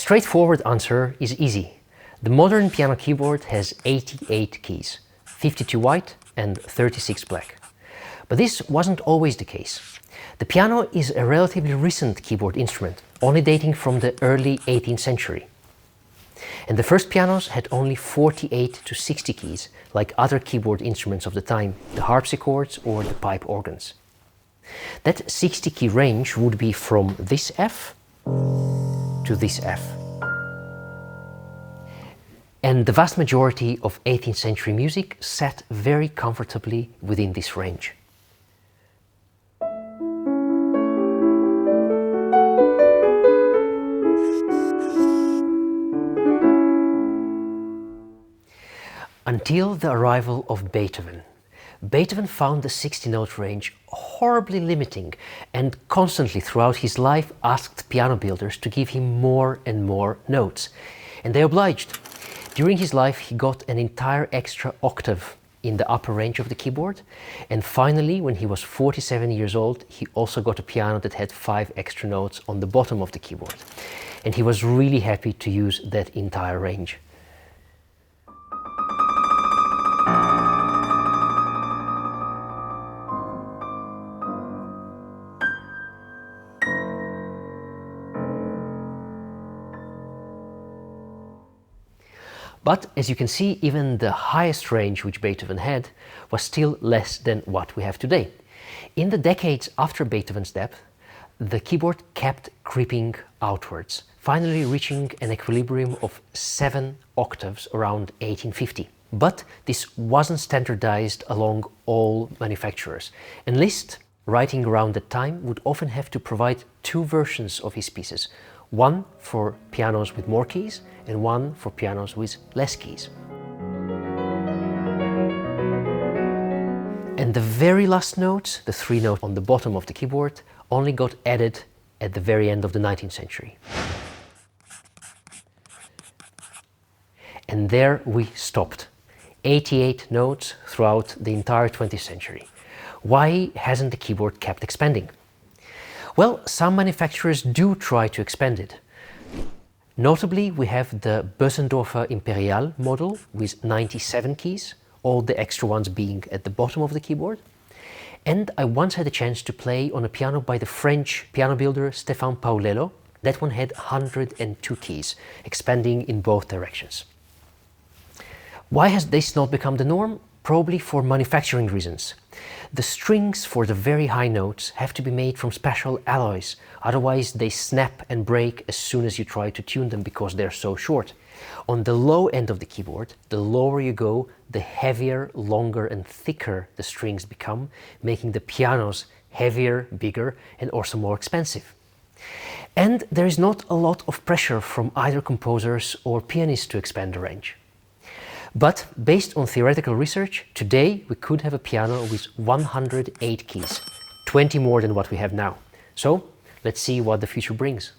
straightforward answer is easy. The modern piano keyboard has 88 keys, 52 white and 36 black. But this wasn't always the case. The piano is a relatively recent keyboard instrument, only dating from the early 18th century. And the first pianos had only 48 to 60 keys, like other keyboard instruments of the time, the harpsichords or the pipe organs. That 60 key range would be from this F to this F. And the vast majority of 18th century music sat very comfortably within this range. Until the arrival of Beethoven. Beethoven found the 60-note range horribly limiting and constantly throughout his life asked piano builders to give him more and more notes. And they obliged. During his life he got an entire extra octave in the upper range of the keyboard, and finally when he was 47 years old he also got a piano that had 5 extra notes on the bottom of the keyboard. And he was really happy to use that entire range. But as you can see, even the highest range which Beethoven had was still less than what we have today. In the decades after Beethoven's death, the keyboard kept creeping outwards, finally reaching an equilibrium of 7 octaves around 1850. But this wasn't standardized along all manufacturers, and Liszt, writing around that time, would often have to provide 2 versions of his pieces. One for pianos with more keys and one for pianos with less keys. And the very last notes, the 3 notes on the bottom of the keyboard, only got added at the very end of the 19th century. And there we stopped. 88 notes throughout the entire 20th century. Why hasn't the keyboard kept expanding? Well, some manufacturers do try to expand it. Notably, we have the Bösendorfer Imperial model with 97 keys, all the extra ones being at the bottom of the keyboard. And I once had a chance to play on a piano by the French piano builder Stephan Aubé. That one had 102 keys, expanding in both directions. Why has this not become the norm? Probably for manufacturing reasons. The strings for the very high notes have to be made from special alloys, otherwise they snap and break as soon as you try to tune them because they're so short. On the low end of the keyboard, the lower you go, the heavier, longer and thicker the strings become, making the pianos heavier, bigger and also more expensive. And there is not a lot of pressure from either composers or pianists to expand the range. But based on theoretical research, today we could have a piano with 108 keys, 20 more than what we have now. So let's see what the future brings.